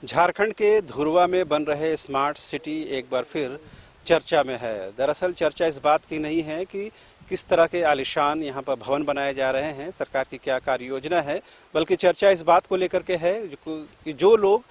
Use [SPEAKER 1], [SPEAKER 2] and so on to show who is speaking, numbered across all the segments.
[SPEAKER 1] झारखंड के धुरवा में बन रहे स्मार्ट सिटी एक बार फिर चर्चा में है। दरअसल चर्चा इस बात की नहीं है कि किस तरह के आलिशान यहाँ पर भवन बनाए जा रहे हैं, सरकार की क्या कार्य योजना है, बल्कि चर्चा इस बात को लेकर के है कि जो लोग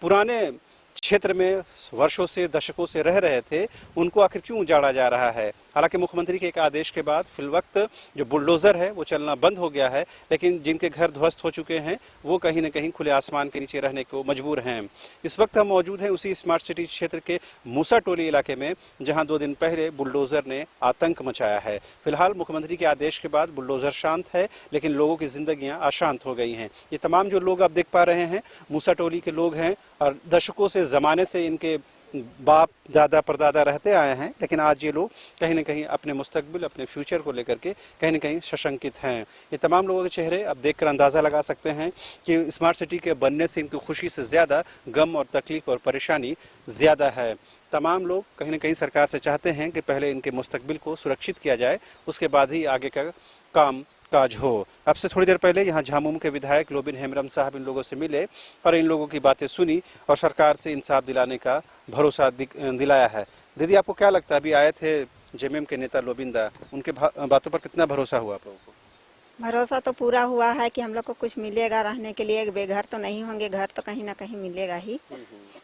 [SPEAKER 1] पुराने क्षेत्र में वर्षों से दशकों से रह रहे थे उनको आखिर क्यों उजाड़ा जा रहा है। हालांकि मुख्यमंत्री के एक आदेश के बाद फिलवक्त जो बुलडोजर है वो चलना बंद हो गया है, लेकिन जिनके घर ध्वस्त हो चुके हैं वो कहीं न कहीं खुले आसमान के नीचे रहने को मजबूर हैं। इस वक्त हम मौजूद हैं उसी स्मार्ट सिटी क्षेत्र के मूसा टोली इलाके में, जहां 2 दिन पहले बुलडोजर ने आतंक मचाया है। फिलहाल मुख्यमंत्री के आदेश के बाद बुलडोजर शांत है, लेकिन लोगों की जिंदगियां अशांत हो गई हैं। ये तमाम जो लोग आप देख पा रहे हैं मूसा टोली के लोग हैं और दशकों से जमाने से इनके बाप दादा परदादा रहते आए हैं, लेकिन आज ये लोग कहीं न कहीं अपने मुस्तकबिल, अपने फ्यूचर को लेकर के कहीं न कहीं सशंकित हैं। ये तमाम लोगों के चेहरे अब देखकर अंदाज़ा लगा सकते हैं कि स्मार्ट सिटी के बनने से इनकी खुशी से ज़्यादा गम और तकलीफ और परेशानी ज़्यादा है। तमाम लोग कहीं न कहीं सरकार से चाहते हैं कि पहले इनके मुस्तकबिल को सुरक्षित किया जाए, उसके बाद ही आगे का काम काज हो। अब से थोड़ी देर पहले यहाँ झामुमो के विधायक लोबिन हेम्ब्रम साहब इन लोगों से मिले और इन लोगों की बातें सुनी और सरकार से इंसाफ दिलाने का भरोसा दिलाया है। दीदी, आपको क्या लगता है, अभी आए थे जेएमएम के नेता लोबिन दा, उनके बातों पर कितना भरोसा हुआ आप लोगों को?
[SPEAKER 2] भरोसा तो पूरा हुआ है कि हम लोग को कुछ मिलेगा रहने के लिए। बेघर तो नहीं होंगे, घर तो कहीं ना कहीं मिलेगा ही,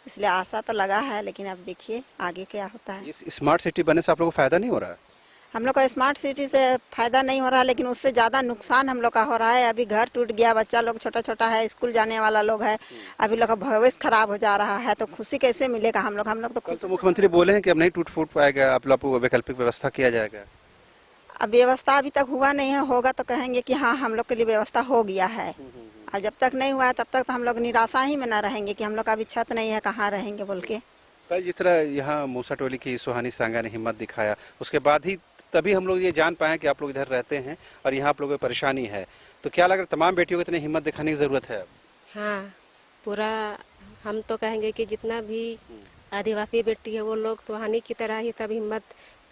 [SPEAKER 2] इसलिए आशा तो लगा है। लेकिन अब देखिए आगे क्या होता है।
[SPEAKER 1] इस स्मार्ट सिटी बनने से आप लोगों को फायदा नहीं हो रहा है?
[SPEAKER 2] हम लोग को स्मार्ट सिटी से फायदा नहीं हो रहा है, लेकिन उससे ज्यादा नुकसान हम लोग का हो रहा है। अभी घर टूट गया, बच्चा लोग छोटा छोटा है, स्कूल जाने वाला लोग है, अभी लोग का भविष्य खराब हो जा रहा है, तो खुशी कैसे मिलेगा हम लोग तो
[SPEAKER 1] कल तो मुख्यमंत्री बोले हैं कि अब नहीं टूट फूट पाएगा, आप लोग को वैकल्पिक व्यवस्था किया जाएगा।
[SPEAKER 2] अब व्यवस्था अभी तक हुआ नहीं है, होगा तो कहेंगे कि हाँ हम लोग के लिए व्यवस्था हो गया है। और जब तक नहीं हुआ है तब तक तो हम लोग निराशा ही में ना रहेंगे कि हम लोग का अभी छत नहीं है, कहाँ रहेंगे बोल के।
[SPEAKER 1] कल जिस तरह यहाँ मूसा टोली की सुहानी सांगा ने हिम्मत दिखाया, उसके बाद ही तभी हम लोग ये जान पाए कि आप लोग इधर रहते हैं और यहाँ आप लोगों को परेशानी है। तो क्या लग रहा है, तमाम बेटियों को इतनी हिम्मत दिखाने की जरूरत है अब?
[SPEAKER 3] हाँ, पूरा हम तो कहेंगे कि जितना भी आदिवासी बेटी है वो लोग सुहानी की तरह ही सब हिम्मत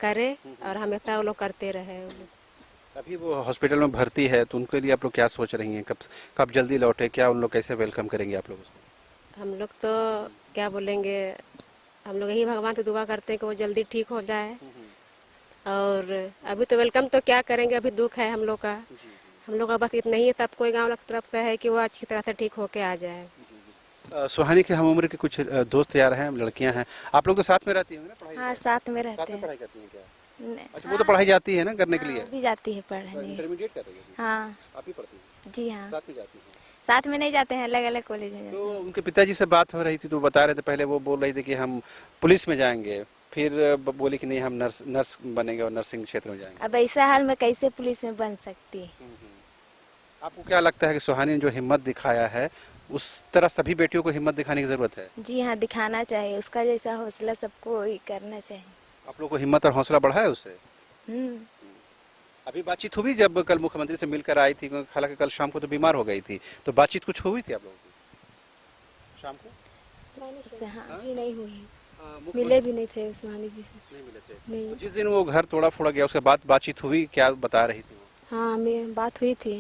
[SPEAKER 3] करे और हमेशा वो लोग करते रहे।
[SPEAKER 1] अभी वो हॉस्पिटल में भर्ती है, तो उनके लिए आप लोग क्या सोच रही हैं, कब जल्दी लौटे, क्या उन लोग कैसे वेलकम करेंगे आप लोग उसको?
[SPEAKER 3] हम लोग तो क्या बोलेंगे, हम लोग यही भगवान से दुआ करते हैं कि वो जल्दी ठीक हो जाए। और अभी तो वेलकम तो क्या करेंगे, अभी दुख है हम लोग का। हम लोग का बस इतना ही सब कोई गांव की तरफ से है कि वो अच्छी तरह से ठीक होके आ जाए।
[SPEAKER 1] सुहानी के हम उम्र के कुछ दोस्त यार हैं, लड़कियां हैं, आप लोग तो साथ में रहती होंगी ना? पढ़ाई
[SPEAKER 4] हाँ, साथ में
[SPEAKER 1] साथ
[SPEAKER 4] रहते
[SPEAKER 1] में
[SPEAKER 4] हैं।
[SPEAKER 1] पढ़ाई करती हैं क्या?
[SPEAKER 4] नहीं,
[SPEAKER 1] अच्छा, वो तो पढ़ाई जाती है ना करने के लिए?
[SPEAKER 4] भी जाती है पढ़ने।
[SPEAKER 1] इंटरमीडिएट कर रही है अभी?
[SPEAKER 4] हाँ
[SPEAKER 1] आप ही पढ़ती हैं?
[SPEAKER 4] जी हाँ,
[SPEAKER 1] साथ में जाती हैं?
[SPEAKER 4] साथ में नहीं जाते हैं, अलग अलग कॉलेज में जाते
[SPEAKER 1] तो उनके पिताजी से बात हो रही थी तो बता रहे थे, पहले वो बोल रही थी कि हम पुलिस में जाएंगे, फिर बोली कि नहीं हम नर्स बनेंगे और नर्सिंग क्षेत्र में जाएंगे।
[SPEAKER 4] हैं। अब ऐसा हाल में कैसे पुलिस में बन सकती है।
[SPEAKER 1] आपको क्या लगता है कि सुहानी ने जो हिम्मत दिखाया है, उस तरह सभी बेटियों को हिम्मत दिखाने की जरूरत है?
[SPEAKER 4] जी हाँ, दिखाना चाहिए, उसका जैसा हौसला सबको ही करना चाहिए।
[SPEAKER 1] आप लोग को हिम्मत और हौसला बढ़ा है उससे?
[SPEAKER 4] हम्म।
[SPEAKER 1] अभी बातचीत हुई जब कल मुख्यमंत्री से मिलकर आई थी? हालांकि कल शाम को तो बीमार हो गई थी, तो बातचीत कुछ हुई थी आप लोगों की शाम को?
[SPEAKER 4] हाँ जी, नहीं हुई,
[SPEAKER 1] मुख्यमंत्री
[SPEAKER 4] मिले भी नहीं थे सुहानी जी से।
[SPEAKER 1] नहीं मिले थे?
[SPEAKER 4] नहीं।
[SPEAKER 1] तो जिस दिन वो घर तोड़ा फोड़ा गया उसके बाद बातचीत हुई, क्या बता रही थी वो?
[SPEAKER 4] हाँ, हमें बात हुई थी,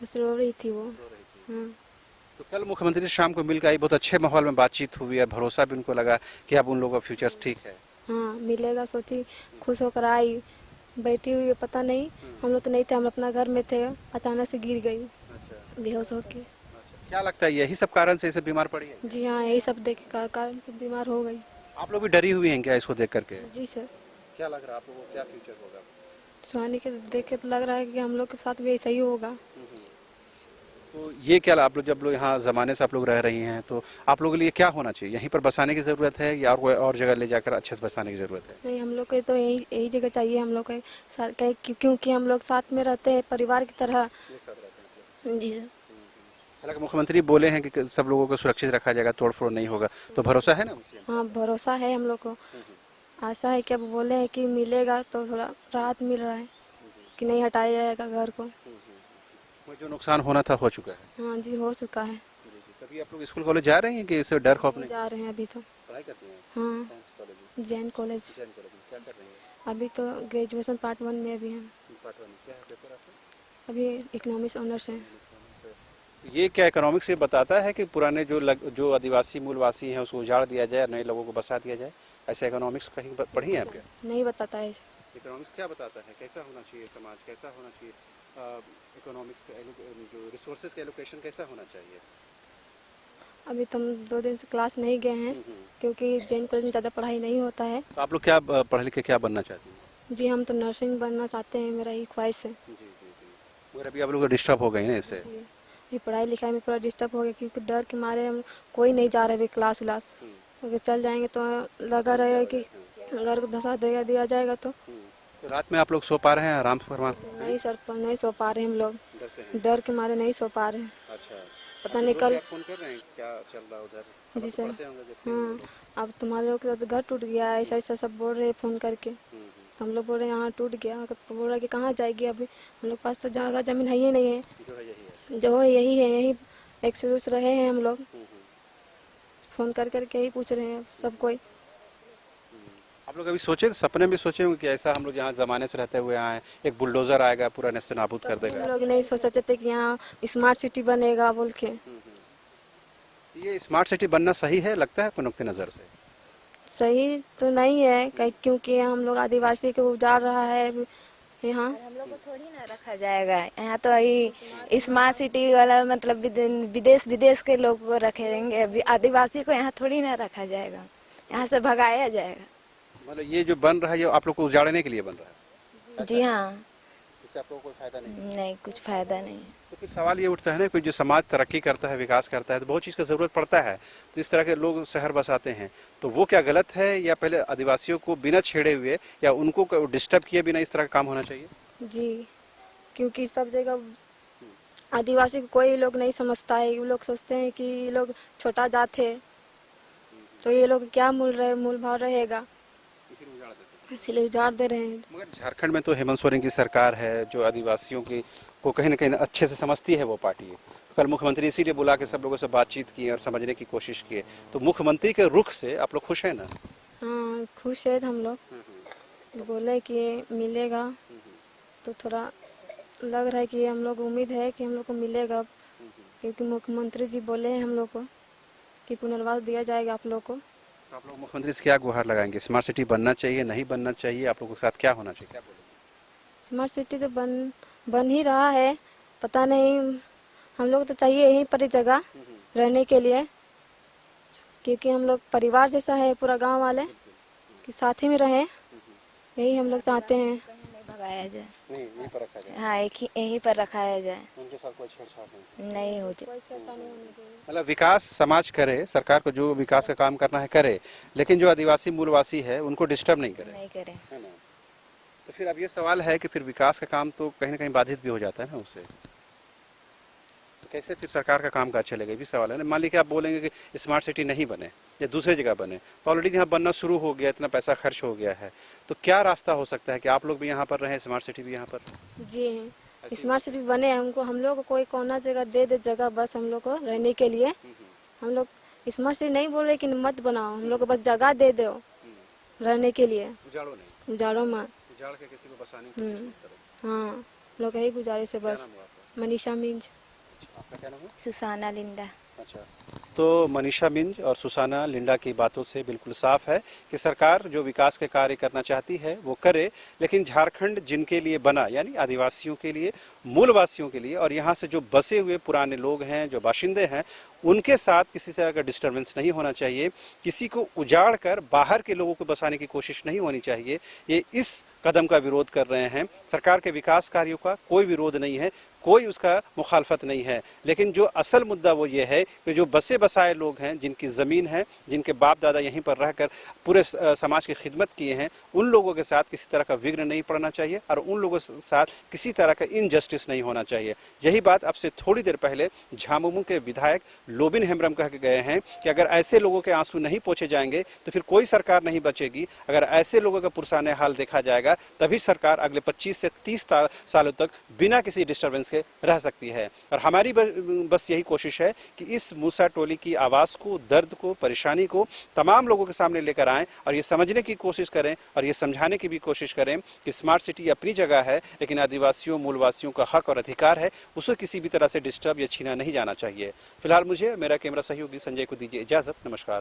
[SPEAKER 4] बस रो रही थी वो।
[SPEAKER 1] रो रही थी।
[SPEAKER 4] हाँ।
[SPEAKER 1] तो कल मुख्यमंत्री से शाम को मिलकर आई, बहुत अच्छे माहौल में बातचीत हुई और भरोसा भी उनको लगा कि अब उन लोगों का फ्यूचर ठीक है।
[SPEAKER 4] हाँ, मिलेगा सोची, खुश होकर आई, बैठी हुई है, पता नहीं, हम लोग तो नहीं थे, हम अपना घर में थे, अचानक से गिर गई
[SPEAKER 1] अच्छा,
[SPEAKER 4] बेहोश होके।
[SPEAKER 1] क्या लगता है यही सब कारण से इसे बीमार पड़ी है?
[SPEAKER 4] जी हाँ, यही सब देख का कारण से बीमार हो गई।
[SPEAKER 1] आप लोग भी डरी हुई हैं क्या इसको देख करके?
[SPEAKER 4] जी सर,
[SPEAKER 1] क्या लग रहा है आप लोगों को, क्या फ्यूचर होगा?
[SPEAKER 4] सुहानी के देख के तो लग रहा है कि हम लोग के साथ भी ऐसा ही होगा।
[SPEAKER 1] तो ये क्या आप लोग, जब लोग यहाँ जमाने से आप लोग रह रही हैं, तो आप लोगों के लिए क्या होना चाहिए? यहीं पर बसाने की जरूरत है या कोई और जगह ले जाकर अच्छे से बसाने की जरूरत है?
[SPEAKER 4] नहीं, हम लोग के तो यही जगह चाहिए हम लोग के साथ, क्योंकि हम लोग साथ में रहते हैं, परिवार की तरह। जी सर।
[SPEAKER 1] हालांकि मुख्यमंत्री बोले हैं कि सब लोगों को सुरक्षित रखा जाएगा, तोड़ फोड़ नहीं होगा, तो भरोसा है ना?
[SPEAKER 4] हाँ, भरोसा है हम लोग को, आशा है कि अब बोले हैं कि मिलेगा तो थोड़ा राहत मिल रहा है कि नहीं हटाया जाएगा घर को।
[SPEAKER 1] जो नुकसान होना था हो चुका है।
[SPEAKER 4] हाँ जी, हो चुका है।
[SPEAKER 1] तभी आप लोग स्कूल कॉलेज जा रहे हैं कि इससे डर खौफ नहीं?
[SPEAKER 4] जा रहे हैं अभी तो।
[SPEAKER 1] पढ़ाई करते हैं?
[SPEAKER 4] हाँ, जैन कॉलेज।
[SPEAKER 1] क्या कर रही हैं?
[SPEAKER 4] अभी तो ग्रेजुएशन पार्ट 1 में अभी हैं।
[SPEAKER 1] क्या है पेपर आपका?
[SPEAKER 4] अभी इकोनॉमिक्स ऑनर्स है।
[SPEAKER 1] ये क्या इकोनॉमिक्स से बताता है कि पुराने जो आदिवासी मूलवासी हैं उसको उजाड़ दिया जाए, नए लोगों को बसा दिया जाए? ऐसा इकोनॉमिक्स कहीं पढ़ी है आपके?
[SPEAKER 4] नहीं बताता है।
[SPEAKER 1] इकोनॉमिक्स क्या बताता है, कैसा होना चाहिए समाज, कैसा होना चाहिए इकोनॉमिक्स का जो रिसोर्सेज का एलोकेशन कैसा होना चाहिए?
[SPEAKER 4] अभी तो हम 2 दिन से क्लास नहीं गए हैं क्योंकि जैन कॉलेज में ज़्यादा पढ़ाई नहीं होता है।
[SPEAKER 1] तो आप लोग क्या पढ़ लिख के क्या बनना चाहती हैं?
[SPEAKER 4] जी हम तो नर्सिंग बनना चाहते हैं, मेरा ही ख्वाहिश है।
[SPEAKER 1] जी जी जी। मगर अभी आप लोग डिस्टर्ब हो गई ना इससे?
[SPEAKER 4] जी ये पढ़ाई लिखाई में पूरा डिस्टर्ब हो गया क्योंकि डर के मारे हम कोई नहीं जा रहे अभी क्लास व्लास। अगर चल जाएंगे तो लगा रहेगा कि घर को धसा दिया जाएगा तो
[SPEAKER 1] तो रात में आप लोग सो पा रहे हैं आराम से फरमा?
[SPEAKER 4] नहीं सर, नहीं सो पा रहे हम लोग,
[SPEAKER 1] डर से हैं?
[SPEAKER 4] डर के मारे नहीं सो पा रहे हैं।
[SPEAKER 1] अच्छा,
[SPEAKER 4] पता नहीं कल।
[SPEAKER 1] फोन कर रहे हैं क्या चल रहा है उधर?
[SPEAKER 4] जी सर।
[SPEAKER 1] पढ़ते होंगे जब
[SPEAKER 4] हाँ अब तुम्हारे लोग के साथ घर टूट गया ऐसा ऐसा सब बोल रहे हैं फ़ोन करके। तो हम लोग बोल रहे हैं यहाँ टूट गया, तो बोल रहा है कि कहाँ जाएगी अभी, हम लोग पास तो जगह ज़मीन है ही नहीं है,
[SPEAKER 1] जो है यही है।
[SPEAKER 4] जो है यही है, यही एक शुरू से रहे हैं हम लोग। फ़ोन कर करके ही पूछ रहे हैं सब कोई।
[SPEAKER 1] आप लोग अभी सोचे, सपने में सोचे होंगे कि ऐसा हम लोग यहाँ जमाने से रहते हुए आए, एक बुलडोजर आएगा पूरा नेस्त नाबूद कर देगा?
[SPEAKER 4] हम लोग नहीं सोचते थे कि यहाँ स्मार्ट सिटी बनेगा बोल के।
[SPEAKER 1] ये स्मार्ट सिटी बनना सही है लगता है आपको नुक्ते नज़र से?
[SPEAKER 4] सही तो नहीं है क्योंकि हम लोग आदिवासी को उजाड़ रहा है यहाँ।
[SPEAKER 5] हम लोग को थोड़ी ना रखा जाएगा यहाँ, तो अभी स्मार्ट सिटी वाला मतलब विदेश के लोग को रखेंगे, अभी आदिवासी को यहाँ थोड़ी ना रखा जाएगा, यहाँ से भगाया जाएगा।
[SPEAKER 1] मतलब ये जो बन रहा है ये आप लोग को उजाड़ने के लिए बन रहा है?
[SPEAKER 5] जी हाँ।
[SPEAKER 1] इससे आप लोगों को कोई फायदा नहीं?
[SPEAKER 5] नहीं, कुछ फायदा नहीं।
[SPEAKER 1] तो फिर सवाल ये उठता है ना, कोई जो समाज तरक्की करता है, विकास करता है, तो बहुत चीज़ का ज़रूरत पड़ता है, तो इस तरह के लोग शहर बसाते हैं, तो वो क्या गलत है, या पहले आदिवासियों को बिना छेड़े हुए या उनको डिस्टर्ब किए बिना इस तरह का काम होना चाहिए?
[SPEAKER 4] जी क्योंकि सब जगह आदिवासी को कोई लोग नहीं समझता है, वो लोग सोचते हैं कि ये लोग छोटा जात है तो ये लोग क्या मूल भाव रहेगा, इसलिए उजाड़ दे रहे हैं।
[SPEAKER 1] मगर झारखंड में तो हेमंत सोरेन की सरकार है जो आदिवासियों की को कहीं ना कहीं अच्छे से समझती है वो पार्टी। कल मुख्यमंत्री इसीलिए बुला के सब लोगों से बातचीत की और समझने की कोशिश की, तो मुख्यमंत्री के रुख से आप लोग खुश हैं ना?
[SPEAKER 4] हाँ खुश है हम लोग, बोले कि मिलेगा तो थोड़ा लग रहा है कि हम लोग उम्मीद है कि हम लोग को मिलेगा, क्योंकि मुख्यमंत्री जी बोले हैं हम लोग को कि पुनर्वास दिया जाएगा आप लोग को।
[SPEAKER 1] तो आप लोग मुख्यमंत्री से क्या गुहार लगाएंगे? स्मार्ट सिटी बनना चाहिए, नहीं बनना चाहिए, आप लोगों के साथ क्या होना चाहिए, क्या बोलेंगे?
[SPEAKER 4] स्मार्ट सिटी तो बन ही रहा है, पता नहीं, हम लोग तो चाहिए यहीं पर ही जगह रहने के लिए, क्योंकि हम लोग परिवार जैसा है पूरा गांव वाले कि साथ ही में रहें, यही हम लोग चाहते हैं।
[SPEAKER 5] नहीं भगाया जाए,
[SPEAKER 1] नहीं यहीं पर रखा जाए।
[SPEAKER 5] हाँ यहीं पर रखाया जाए,
[SPEAKER 1] उनके साथ कोई छेड़छाड़
[SPEAKER 5] नहीं हो जाए।
[SPEAKER 1] मतलब विकास समाज करे, सरकार को जो विकास का काम करना है करे, लेकिन जो आदिवासी मूलवासी है उनको डिस्टर्ब नहीं करे,
[SPEAKER 5] नहीं करें।
[SPEAKER 1] है ना? तो फिर अब ये सवाल है कि फिर विकास का काम तो कहीं ना कहीं बाधित भी हो जाता है ना उससे, तो कैसे फिर सरकार का काम काज चलेगा, ये भी सवाल है ना। मान लीजिए आप बोलेंगे कि स्मार्ट सिटी नहीं बने या दूसरे जगह बने, तो ऑलरेडी यहाँ बनना शुरू हो गया, इतना पैसा खर्च हो गया है, तो क्या रास्ता हो सकता है कि आप लोग भी यहाँ पर रहें, स्मार्ट सिटी भी यहाँ पर?
[SPEAKER 4] जी स्मार्ट सिटी बने, हम लोग को कोई कोना जगह दे जगह, बस हम लोग को रहने के लिए। हम लोग स्मार्ट सिटी नहीं बोल रहे कि मत बनाओ, हम लोग को बस जगह दे दो रहने के लिए,
[SPEAKER 1] उजाड़ो नहीं,
[SPEAKER 4] उजाड़ो मत,
[SPEAKER 1] उजाड़ के किसी को बसाने की कोशिश मत करो।
[SPEAKER 4] हाँ हम लोग यही गुजारिश है बस।
[SPEAKER 1] क्या नाम हुआ आपका?
[SPEAKER 4] मनीषा मिंज।
[SPEAKER 1] आपका क्या नाम है?
[SPEAKER 5] सुसाना लिंडा।
[SPEAKER 1] अच्छा, तो मनीषा मिंज और सुसाना लिंडा की बातों से बिल्कुल साफ है कि सरकार जो विकास के कार्य करना चाहती है वो करे, लेकिन झारखंड जिनके लिए बना, यानी आदिवासियों के लिए, मूलवासियों के लिए, और यहाँ से जो बसे हुए पुराने लोग हैं, जो बाशिंदे हैं, उनके साथ किसी तरह का डिस्टर्बेंस नहीं होना चाहिए, किसी को उजाड़ कर बाहर के लोगों को बसाने की कोशिश नहीं होनी चाहिए। ये इस कदम का विरोध कर रहे हैं। सरकार के विकास कार्यों का कोई विरोध नहीं है, कोई उसका मुखालफत नहीं है, लेकिन जो असल मुद्दा वो ये है कि जो बसे बसाए लोग हैं, जिनकी ज़मीन है, जिनके बाप दादा यहीं पर रहकर पूरे समाज की खिदमत किए हैं, उन लोगों के साथ किसी तरह का विघ्न नहीं पड़ना चाहिए और उन लोगों के साथ किसी तरह का इनजस्टिस नहीं होना चाहिए। यही बात अब से थोड़ी देर पहले झामुमो के विधायक लोबिन हेम्ब्रम कह के गए हैं कि अगर ऐसे लोगों के आंसू नहीं पोंछे जाएंगे तो फिर कोई सरकार नहीं बचेगी। अगर ऐसे लोगों का पुरसाने हाल देखा जाएगा तभी सरकार अगले 25 से 30 सालों तक बिना किसी डिस्टर्बेंस के से रह सकती है। और हमारी बस यही कोशिश है कि इस मूसा टोली की आवाज़ को, दर्द को, परेशानी को तमाम लोगों के सामने लेकर आएं और ये समझने की कोशिश करें और ये समझाने की भी कोशिश करें कि स्मार्ट सिटी अपनी जगह है, लेकिन आदिवासियों, मूलवासियों का हक और अधिकार है, उसे किसी भी तरह से डिस्टर्ब या छीना नहीं जाना चाहिए। फिलहाल मुझे, मेरा कैमरा सहयोगी संजय को दीजिए इजाज़त। नमस्कार।